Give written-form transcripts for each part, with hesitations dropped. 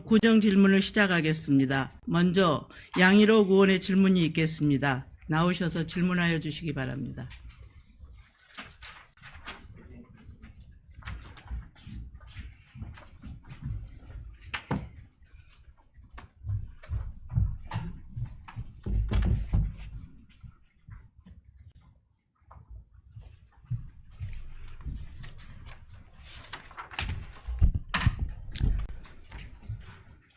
구정 질문을 시작하겠습니다. 먼저 양일옥 의원의 질문이 있겠습니다. 나오셔서 질문하여 주시기 바랍니다.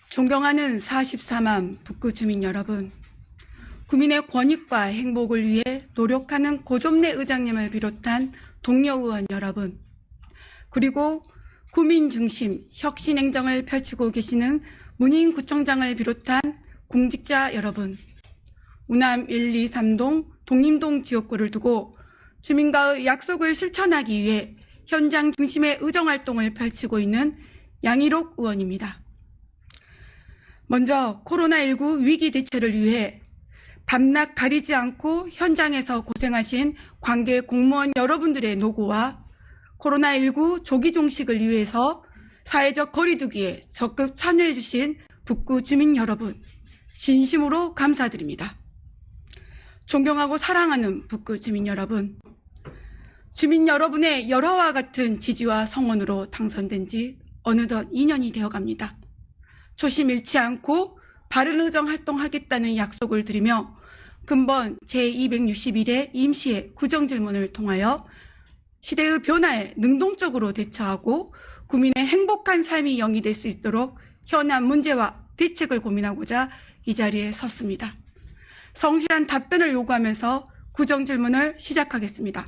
존경하는 44만 북구 주민 여러분, 구민의 권익과 행복을 위해 노력하는 고종래 의장님을 비롯한 동료 의원 여러분, 그리고 구민 중심 혁신 행정을 펼치고 계시는 문인구청장을 비롯한 공직자 여러분, 우남 1, 2, 3동 독림동 지역구를 두고 주민과의 약속을 실천하기 위해 현장 중심의 의정활동을 펼치고 있는 양일옥 의원입니다. 먼저 코로나19 위기 대처를 위해 밤낮 가리지 않고 현장에서 고생하신 관계 공무원 여러분들의 노고와 코로나19 조기 종식을 위해서 사회적 거리두기에 적극 참여해 주신 북구 주민 여러분, 진심으로 감사드립니다. 존경하고 사랑하는 북구 주민 여러분의 열화와 같은 지지와 성원으로 당선된 지 어느덧 2년이 되어갑니다. 초심 잃지 않고 바른 의정 활동하겠다는 약속을 드리며 근본 제261회 임시의 구정질문을 통하여 시대의 변화에 능동적으로 대처하고 국민의 행복한 삶이 영위될 수 있도록 현안 문제와 대책을 고민하고자 이 자리에 섰습니다. 성실한 답변을 요구하면서 구정질문을 시작하겠습니다.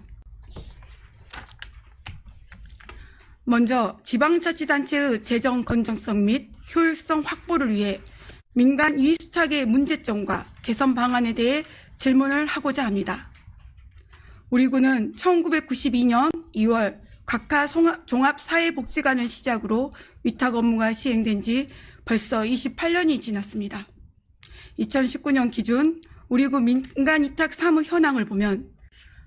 먼저 지방자치단체의 재정 건전성 및 효율성 확보를 위해 민간 위수탁의 문제점과 개선 방안에 대해 질문을 하고자 합니다. 우리 군은 1992년 2월 각하 종합사회복지관을 시작으로 위탁 업무가 시행된 지 벌써 28년이 지났습니다. 2019년 기준 우리 군 민간 위탁 사무 현황을 보면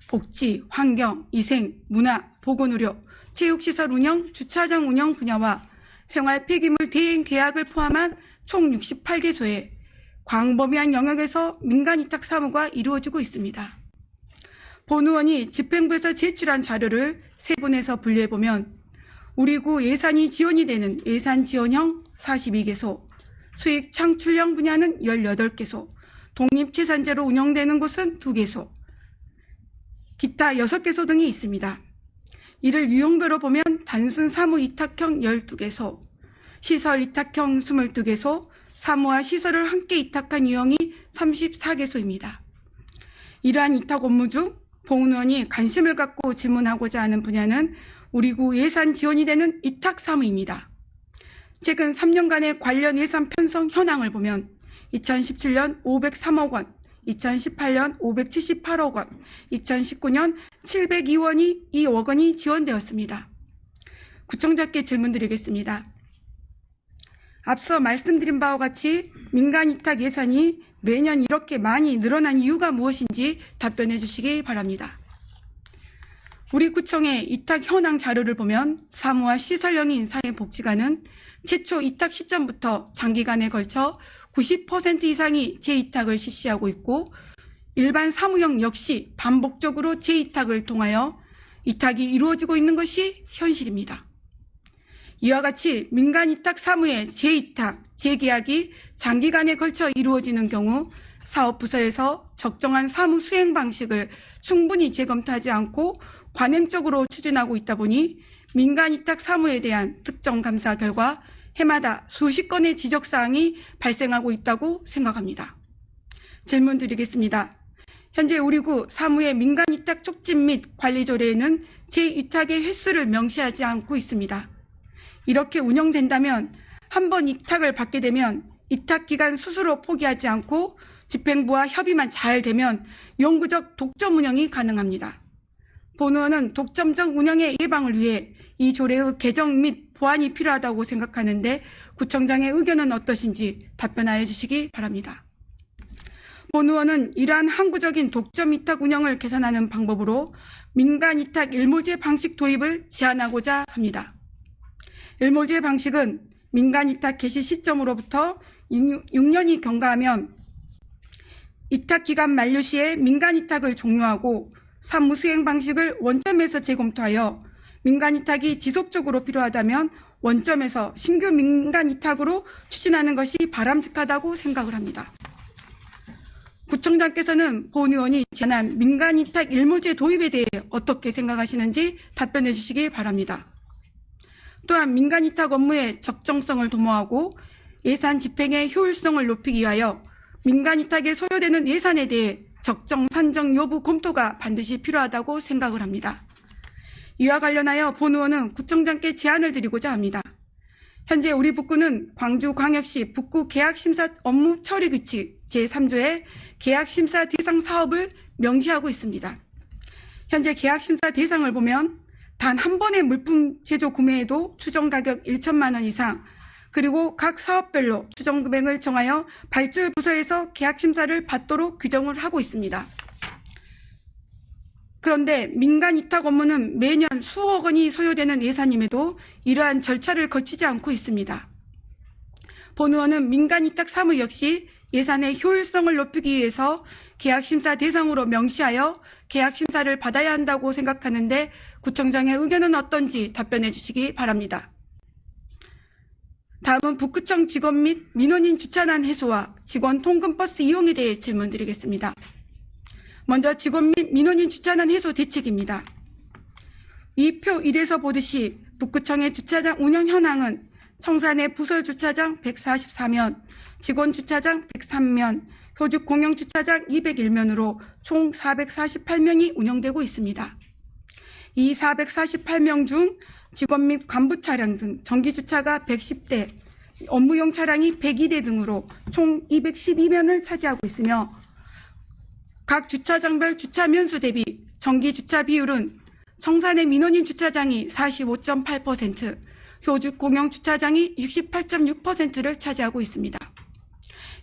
복지, 환경, 위생, 문화, 보건의료, 체육시설 운영, 주차장 운영 분야와 생활 폐기물 대행 계약을 포함한 총 68개소의 광범위한 영역에서 민간 위탁 사무가 이루어지고 있습니다. 본 의원이 집행부에서 제출한 자료를 세분해서 분류해보면 우리 구 예산이 지원이 되는 예산 지원형 42개소, 수익 창출형 분야는 18개소, 독립재산제로 운영되는 곳은 2개소, 기타 6개소 등이 있습니다. 이를 유형별로 보면 단순 사무 위탁형 12개소, 시설 위탁형 22개소, 사무와 시설을 함께 위탁한 유형이 34개소입니다. 이러한 위탁 업무 중 봉 의원이 관심을 갖고 질문하고자 하는 분야는 우리 구 예산 지원이 되는 위탁 사무입니다. 최근 3년간의 관련 예산 편성 현황을 보면 2017년 503억 원, 2018년 578억 원, 2019년 702억 원이 지원되었습니다. 구청장께 질문드리겠습니다. 앞서 말씀드린 바와 같이 민간 위탁 예산이 매년 이렇게 많이 늘어난 이유가 무엇인지 답변해 주시기 바랍니다. 우리 구청의 위탁 현황 자료를 보면 사무와 시설형인 사회복지관은 최초 위탁 시점부터 장기간에 걸쳐 90% 이상이 재위탁을 실시하고 있고 일반 사무형 역시 반복적으로 재위탁을 통하여 위탁이 이루어지고 있는 것이 현실입니다. 이와 같이 민간 위탁 사무의 재위탁, 재계약이 장기간에 걸쳐 이루어지는 경우 사업부서에서 적정한 사무 수행 방식을 충분히 재검토하지 않고 관행적으로 추진하고 있다 보니 민간 위탁 사무에 대한 특정 감사 결과 해마다 수십 건의 지적사항이 발생하고 있다고 생각합니다. 질문 드리겠습니다. 현재 우리 구 사무의 민간 위탁 촉진 및 관리 조례에는 재위탁의 횟수를 명시하지 않고 있습니다. 이렇게 운영된다면 한 번 위탁을 받게 되면 위탁 기간 스스로 포기하지 않고 집행부와 협의만 잘 되면 영구적 독점 운영이 가능합니다. 본 의원은 독점적 운영의 예방을 위해 이 조례의 개정 및 보완이 필요하다고 생각하는데 구청장의 의견은 어떠신지 답변하여 주시기 바랍니다. 본 의원은 이러한 항구적인 독점 위탁 운영을 개선하는 방법으로 민간 위탁 일몰제 방식 도입을 제안하고자 합니다. 일몰제 방식은 민간 위탁 개시 시점으로부터 6년이 경과하면 위탁 기간 만료 시에 민간 위탁을 종료하고 사무 수행 방식을 원점에서 재검토하여 민간 위탁이 지속적으로 필요하다면 원점에서 신규 민간 위탁으로 추진하는 것이 바람직하다고 생각을 합니다. 구청장께서는 본 의원이 제안한 민간 위탁 일몰제 도입에 대해 어떻게 생각하시는지 답변해 주시기 바랍니다. 또한 민간 위탁 업무의 적정성을 도모하고 예산 집행의 효율성을 높이기 위하여 민간 위탁에 소요되는 예산에 대해 적정 산정 여부 검토가 반드시 필요하다고 생각을 합니다. 이와 관련하여 본 의원은 구청장께 제안을 드리고자 합니다. 현재 우리 북구는 광주광역시 북구 계약심사 업무 처리 규칙 제3조의 계약심사 대상 사업을 명시하고 있습니다. 현재 계약심사 대상을 보면 단 한 번의 물품 제조 구매에도 추정 가격 1천만 원 이상, 그리고 각 사업별로 추정 금액을 정하여 발주를 부서에서 계약심사를 받도록 규정을 하고 있습니다. 그런데 민간 위탁 업무는 매년 수억 원이 소요되는 예산임에도 이러한 절차를 거치지 않고 있습니다. 본 의원은 민간 위탁 사무 역시 예산의 효율성을 높이기 위해서 계약심사 대상으로 명시하여 계약심사를 받아야 한다고 생각하는데 구청장의 의견은 어떤지 답변해 주시기 바랍니다. 다음은 북구청 직원 및 민원인 주차난 해소와 직원 통근버스 이용에 대해 질문드리겠습니다. 먼저 직원 및 민원인 주차난 해소 대책입니다. 위 표 1에서 보듯이 북구청의 주차장 운영 현황은 청산의 부설 주차장 144면, 직원 주차장 103면, 효직 공영 주차장 201면으로 총 448명이 운영되고 있습니다. 이 448명 중 직원 및 간부 차량 등 정기 주차가 110대, 업무용 차량이 102대 등으로 총 212면을 차지하고 있으며 각 주차장별 주차 면수 대비 정기 주차 비율은 청산의 민원인 주차장이 45.8%, 효직 공영 주차장이 68.6%를 차지하고 있습니다.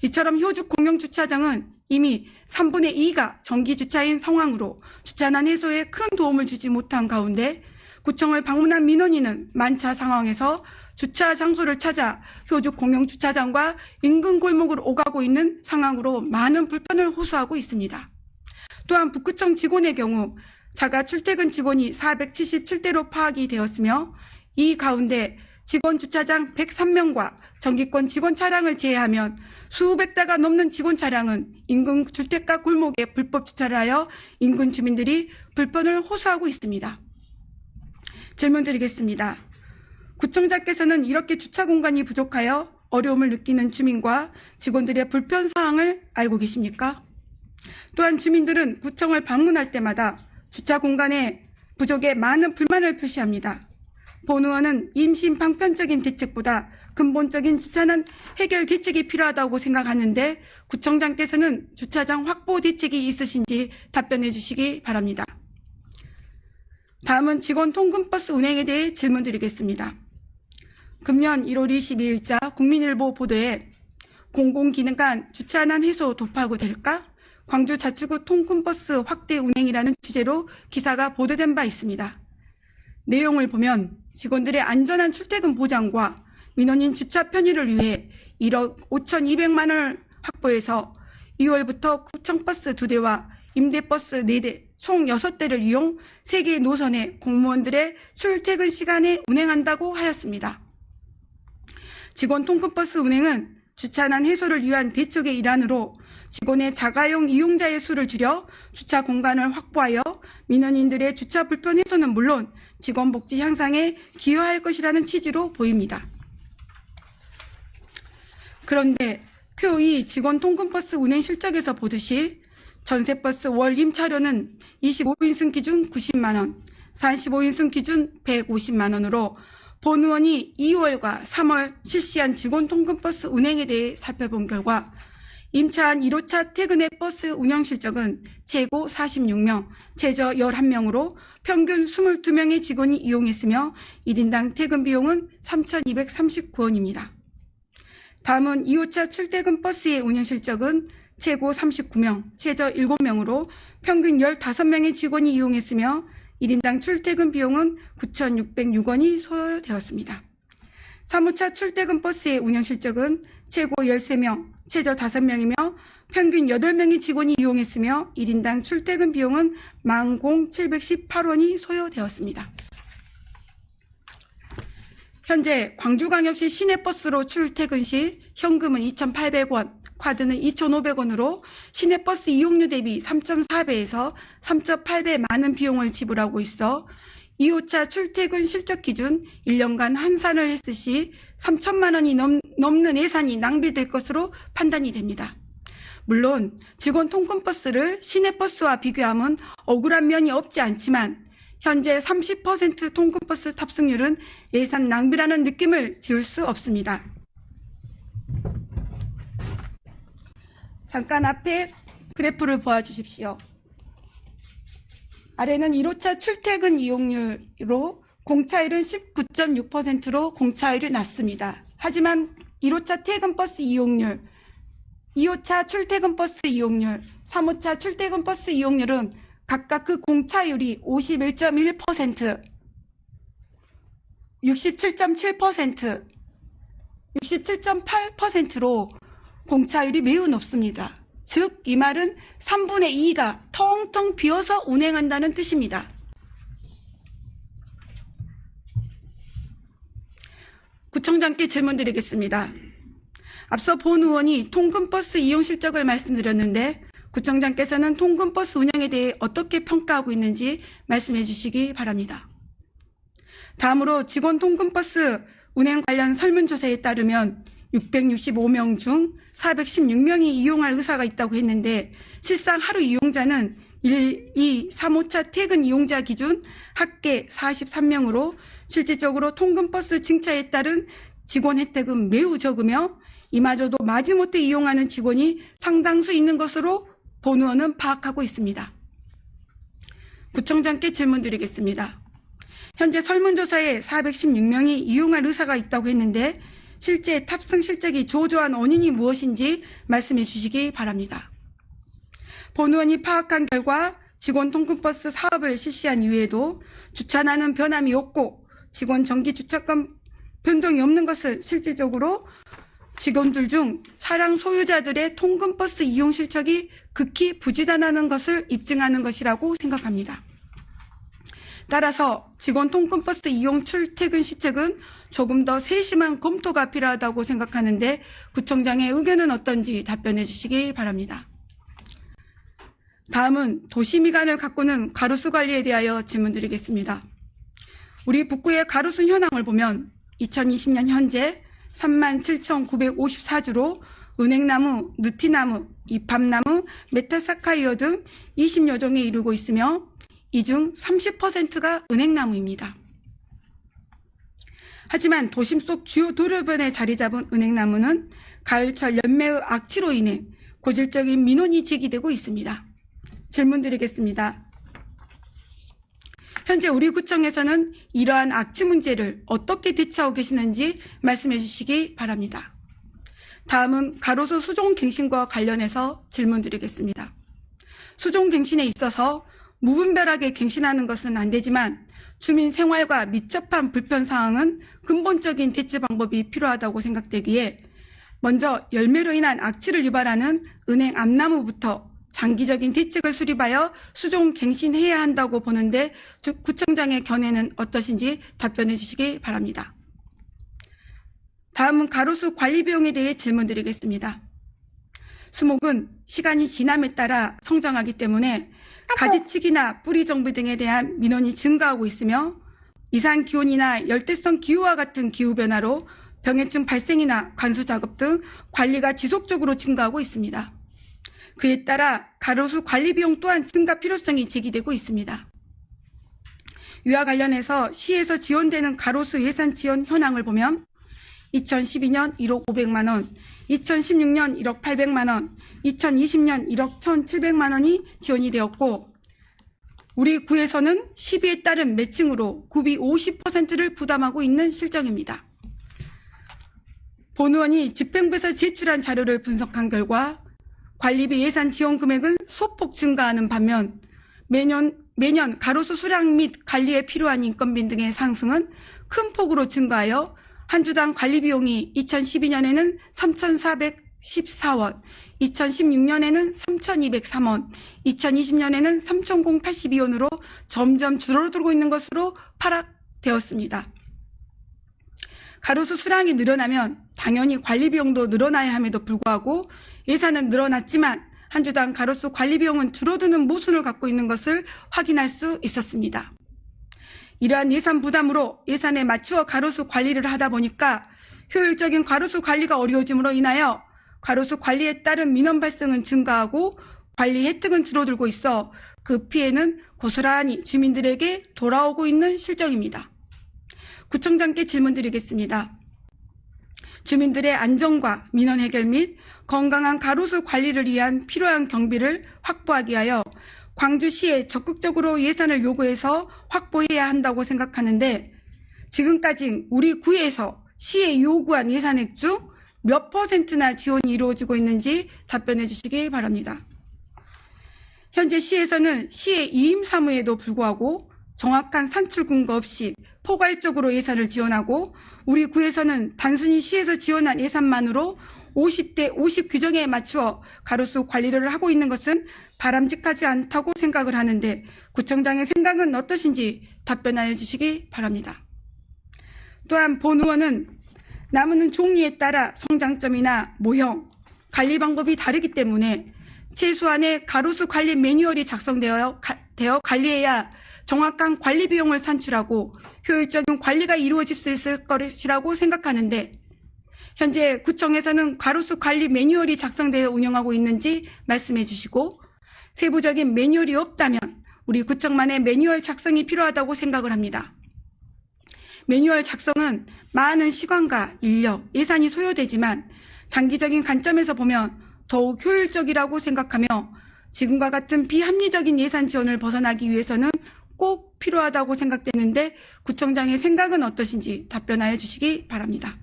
이처럼 효직 공영 주차장은 이미 3분의 2가 정기 주차인 상황으로 주차난 해소에 큰 도움을 주지 못한 가운데 구청을 방문한 민원인은 만차 상황에서 주차 장소를 찾아 효직 공영 주차장과 인근 골목으로 오가고 있는 상황으로 많은 불편을 호소하고 있습니다. 또한 북구청 직원의 경우 자가 출퇴근 직원이 477대로 파악이 되었으며 이 가운데 직원 주차장 103명과 정기권 직원 차량을 제외하면 수백 대가 넘는 직원 차량은 인근 주택가 골목에 불법 주차를 하여 인근 주민들이 불편을 호소하고 있습니다. 질문 드리겠습니다. 구청장께서는 이렇게 주차 공간이 부족하여 어려움을 느끼는 주민과 직원들의 불편 사항을 알고 계십니까? 또한 주민들은 구청을 방문할 때마다 주차 공간의 부족에 많은 불만을 표시합니다. 본 의원은 임신 방편적인 대책보다 근본적인 주차난 해결 대책이 필요하다고 생각하는데 구청장께서는 주차장 확보 대책이 있으신지 답변해 주시기 바랍니다. 다음은 직원 통근버스 운행에 대해 질문드리겠습니다. 금년 1월 22일자 국민일보 보도에 공공기능간 주차난 해소 도파구 될까? 광주자치구 통근버스 확대 운행이라는 주제로 기사가 보도된 바 있습니다. 내용을 보면 직원들의 안전한 출퇴근 보장과 민원인 주차 편의를 위해 1억 5,200만 원을 확보해서 2월부터 구청버스 2대와 임대버스 4대 총 6대를 이용 3개 노선의 공무원들의 출퇴근 시간에 운행한다고 하였습니다. 직원 통근버스 운행은 주차난 해소를 위한 대책의 일환으로 직원의 자가용 이용자의 수를 줄여 주차 공간을 확보하여 민원인들의 주차 불편 해소는 물론 직원 복지 향상에 기여할 것이라는 취지로 보입니다. 그런데 표 2 직원 통근버스 운행 실적에서 보듯이 전세버스 월 임차료는 25인승 기준 90만 원, 45인승 기준 150만 원으로 본 의원이 2월과 3월 실시한 직원 통근버스 운행에 대해 살펴본 결과 임차한 1호차 퇴근의 버스 운영 실적은 최고 46명, 최저 11명으로 평균 22명의 직원이 이용했으며 1인당 퇴근 비용은 3,239원입니다. 다음은 2호차 출퇴근 버스의 운영 실적은 최고 39명, 최저 7명으로 평균 15명의 직원이 이용했으며 1인당 출퇴근 비용은 9,606원이 소요되었습니다. 3호차 출퇴근 버스의 운영 실적은 최고 13명, 최저 5명이며 평균 8명의 직원이 이용했으며 1인당 출퇴근 비용은 10,718원이 소요되었습니다. 현재 광주광역시 시내버스로 출퇴근 시 현금은 2,800원, 카드는 2,500원으로 시내버스 이용료 대비 3.4배에서 3.8배 많은 비용을 지불하고 있어 2호차 출퇴근 실적 기준 1년간 환산을 했을 시 3천만 원이 넘는 예산이 낭비될 것으로 판단이 됩니다. 물론 직원 통근버스를 시내버스와 비교하면 억울한 면이 없지 않지만 현재 30% 통근버스 탑승률은 예산 낭비라는 느낌을 지울 수 없습니다. 잠깐 앞에 그래프를 보아주십시오. 아래는 1호차 출퇴근 이용률로 공차율은 19.6%로 공차율이 낮습니다. 하지만 1호차 퇴근버스 이용률, 2호차 출퇴근버스 이용률, 3호차 출퇴근버스 이용률은 각각 그 공차율이 51.1%, 67.7%, 67.8%로 공차율이 매우 높습니다. 즉, 이 말은 3분의 2가 텅텅 비어서 운행한다는 뜻입니다. 구청장께 질문드리겠습니다. 앞서 본 의원이 통근버스 이용 실적을 말씀드렸는데 구청장께서는 통근버스 운영에 대해 어떻게 평가하고 있는지 말씀해 주시기 바랍니다. 다음으로 직원 통근버스 운행 관련 설문조사에 따르면 665명 중 416명이 이용할 의사가 있다고 했는데 실상 하루 이용자는 1, 2, 3호차 퇴근 이용자 기준 합계 43명으로 실질적으로 통근버스 승차에 따른 직원 혜택은 매우 적으며 이마저도 마지못해 이용하는 직원이 상당수 있는 것으로 본 의원은 파악하고 있습니다. 구청장께 질문드리겠습니다. 현재 설문조사에 416명이 이용할 의사가 있다고 했는데 실제 탑승 실적이 저조한 원인이 무엇인지 말씀해 주시기 바랍니다. 본 의원이 파악한 결과 직원 통근버스 사업을 실시한 이후에도 주차나는 변함이 없고 직원 정기 주차권 변동이 없는 것을 실질적으로 직원들 중 차량 소유자들의 통근버스 이용 실적이 극히 부지런하는 것을 입증하는 것이라고 생각합니다. 따라서 직원 통근버스 이용 출퇴근 시책은 조금 더 세심한 검토가 필요하다고 생각하는데 구청장의 의견은 어떤지 답변해 주시기 바랍니다. 다음은 도시미관을 가꾸는 가로수 관리에 대하여 질문드리겠습니다. 우리 북구의 가로수 현황을 보면 2020년 현재 37,954주로 은행나무, 느티나무, 이팝나무, 메타사카이어 등 20여 종에 이르고 있으며 이 중 30%가 은행나무입니다. 하지만 도심 속 주요 도로변에 자리 잡은 은행나무는 가을철 열매의 악취로 인해 고질적인 민원이 제기되고 있습니다. 질문드리겠습니다. 현재 우리 구청에서는 이러한 악취 문제를 어떻게 대처하고 계시는지 말씀해 주시기 바랍니다. 다음은 가로수 수종갱신과 관련해서 질문드리겠습니다. 수종갱신에 있어서 무분별하게 갱신하는 것은 안 되지만 주민 생활과 밀접한 불편 사항은 근본적인 대체 방법이 필요하다고 생각되기에 먼저 열매로 인한 악취를 유발하는 은행 앞나무부터 장기적인 대책을 수립하여 수종갱신해야 한다고 보는데 구청장의 견해는 어떠신지 답변해 주시기 바랍니다. 다음은 가로수 관리 비용에 대해 질문드리겠습니다. 수목은 시간이 지남에 따라 성장하기 때문에 가지치기나 뿌리 정비 등에 대한 민원이 증가하고 있으며 이상 기온이나 열대성 기후와 같은 기후 변화로 병해충 발생이나 관수 작업 등 관리가 지속적으로 증가하고 있습니다. 그에 따라 가로수 관리 비용 또한 증가 필요성이 제기되고 있습니다. 이와 관련해서 시에서 지원되는 가로수 예산 지원 현황을 보면 2012년 1억 500만 원, 2016년 1억 800만 원, 2020년 1억 1,700만 원이 지원이 되었고 우리 구에서는 시비에 따른 매칭으로 구비 50%를 부담하고 있는 실정입니다. 본 의원이 집행부에서 제출한 자료를 분석한 결과 관리비 예산 지원 금액은 소폭 증가하는 반면 매년 가로수 수량 및 관리에 필요한 인건비 등의 상승은 큰 폭으로 증가하여 한 주당 관리 비용이 2012년에는 3,414원, 2016년에는 3,203원, 2020년에는 3,082원으로 점점 줄어들고 있는 것으로 파악되었습니다. 가로수 수량이 늘어나면 당연히 관리 비용도 늘어나야 함에도 불구하고 예산은 늘어났지만 한 주당 가로수 관리 비용은 줄어드는 모순을 갖고 있는 것을 확인할 수 있었습니다. 이러한 예산 부담으로 예산에 맞추어 가로수 관리를 하다 보니까 효율적인 가로수 관리가 어려워짐으로 인하여 가로수 관리에 따른 민원 발생은 증가하고 관리 혜택은 줄어들고 있어 그 피해는 고스란히 주민들에게 돌아오고 있는 실정입니다. 구청장께 질문드리겠습니다. 주민들의 안전과 민원 해결 및 건강한 가로수 관리를 위한 필요한 경비를 확보하기 위하여 광주시에 적극적으로 예산을 요구해서 확보해야 한다고 생각하는데 지금까지 우리 구에서 시에 요구한 예산액 중 몇 %나 지원이 이루어지고 있는지 답변해 주시기 바랍니다. 현재 시에서는 시의 이임 사무에도 불구하고 정확한 산출 근거 없이 포괄적으로 예산을 지원하고 우리 구에서는 단순히 시에서 지원한 예산만으로 50대 50 규정에 맞추어 가로수 관리를 하고 있는 것은 바람직하지 않다고 생각을 하는데 구청장의 생각은 어떠신지 답변하여 주시기 바랍니다. 또한 본 의원은 나무는 종류에 따라 성장점이나 모형, 관리 방법이 다르기 때문에 최소한의 가로수 관리 매뉴얼이 작성되어 관리해야 정확한 관리 비용을 산출하고 효율적인 관리가 이루어질 수 있을 것이라고 생각하는데 현재 구청에서는 가로수 관리 매뉴얼이 작성되어 운영하고 있는지 말씀해 주시고 세부적인 매뉴얼이 없다면 우리 구청만의 매뉴얼 작성이 필요하다고 생각을 합니다. 매뉴얼 작성은 많은 시간과 인력, 예산이 소요되지만 장기적인 관점에서 보면 더욱 효율적이라고 생각하며 지금과 같은 비합리적인 예산 지원을 벗어나기 위해서는 꼭 필요하다고 생각되는데 구청장의 생각은 어떠신지 답변하여 주시기 바랍니다.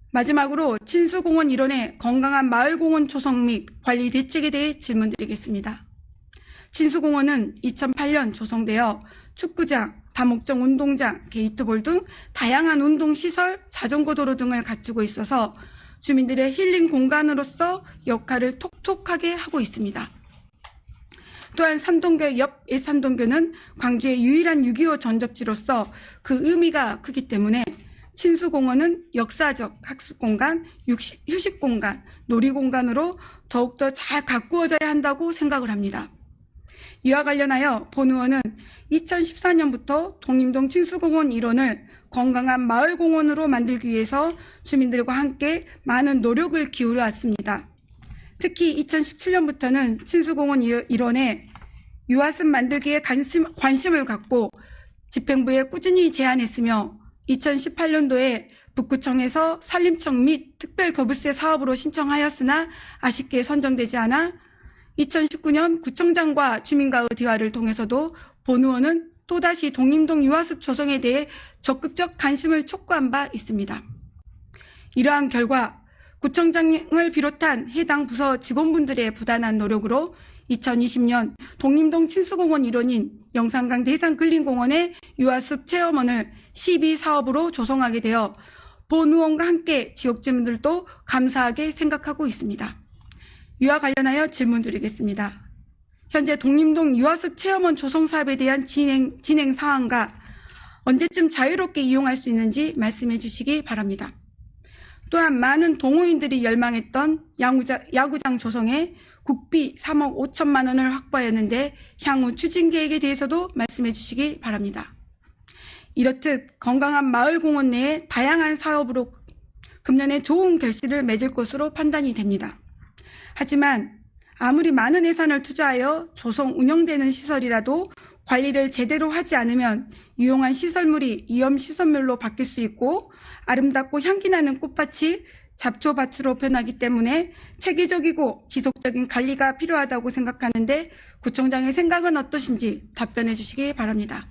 마지막으로 친수공원 일원의 건강한 마을공원 조성 및 관리 대책에 대해 질문드리겠습니다. 친수공원은 2008년 조성되어 축구장, 다목적 운동장, 게이트볼 등 다양한 운동시설, 자전거 도로 등을 갖추고 있어서 주민들의 힐링 공간으로서 역할을 톡톡하게 하고 있습니다. 또한 산동교 옆 예산동교는 광주의 유일한 6.25 전적지로서 그 의미가 크기 때문에 친수공원은 역사적 학습공간, 휴식공간, 놀이공간으로 더욱더 잘 가꾸어져야 한다고 생각을 합니다. 이와 관련하여 본 의원은 2014년부터 독림동 친수공원 일원을 건강한 마을공원으로 만들기 위해서 주민들과 함께 많은 노력을 기울여 왔습니다. 특히 2017년부터는 친수공원 일원에 유아숲 만들기에 관심을 갖고 집행부에 꾸준히 제안했으며 2018년도에 북구청에서 산림청 및 특별거부세 사업으로 신청하였으나 아쉽게 선정되지 않아 2019년 구청장과 주민과의 대화를 통해서도 본 의원은 또다시 독림동 유아숲 조성에 대해 적극적 관심을 촉구한 바 있습니다. 이러한 결과 구청장을 비롯한 해당 부서 직원분들의 부단한 노력으로 2020년 독림동 친수공원 일원인 영산강 대산근린공원의 유아숲 체험원을 12사업으로 조성하게 되어 본 의원과 함께 지역 주민들도 감사하게 생각하고 있습니다. 이와 관련하여 질문드리겠습니다. 현재 독림동 유아숲 체험원 조성 사업에 대한 진행 사항과 언제쯤 자유롭게 이용할 수 있는지 말씀해 주시기 바랍니다. 또한 많은 동호인들이 열망했던 야구장 조성에 국비 3억 5천만 원을 확보하였는데 향후 추진 계획에 대해서도 말씀해 주시기 바랍니다. 이렇듯 건강한 마을공원 내에 다양한 사업으로 금년에 좋은 결실을 맺을 것으로 판단이 됩니다. 하지만 아무리 많은 예산을 투자하여 조성 운영되는 시설이라도 관리를 제대로 하지 않으면 유용한 시설물이 위험시설물로 바뀔 수 있고 아름답고 향기나는 꽃밭이 잡초밭으로 변하기 때문에 체계적이고 지속적인 관리가 필요하다고 생각하는데 구청장의 생각은 어떠신지 답변해 주시기 바랍니다.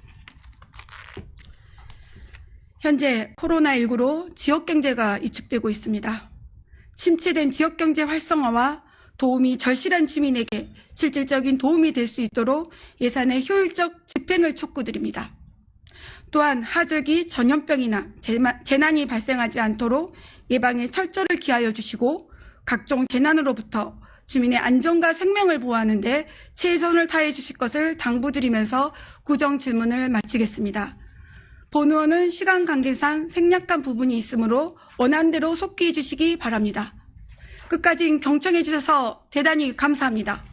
현재 코로나19로 지역경제가 위축되고 있습니다. 침체된 지역경제 활성화와 도움이 절실한 주민에게 실질적인 도움이 될 수 있도록 예산의 효율적 집행을 촉구드립니다. 또한 하절기 전염병이나 재난이 발생하지 않도록 예방에 철저를 기하여 주시고 각종 재난으로부터 주민의 안전과 생명을 보호하는 데 최선을 다해 주실 것을 당부드리면서 구정 질문을 마치겠습니다. 본 의원은 시간 관계상 생략한 부분이 있으므로 원안대로 속기해 주시기 바랍니다. 끝까지 경청해 주셔서 대단히 감사합니다.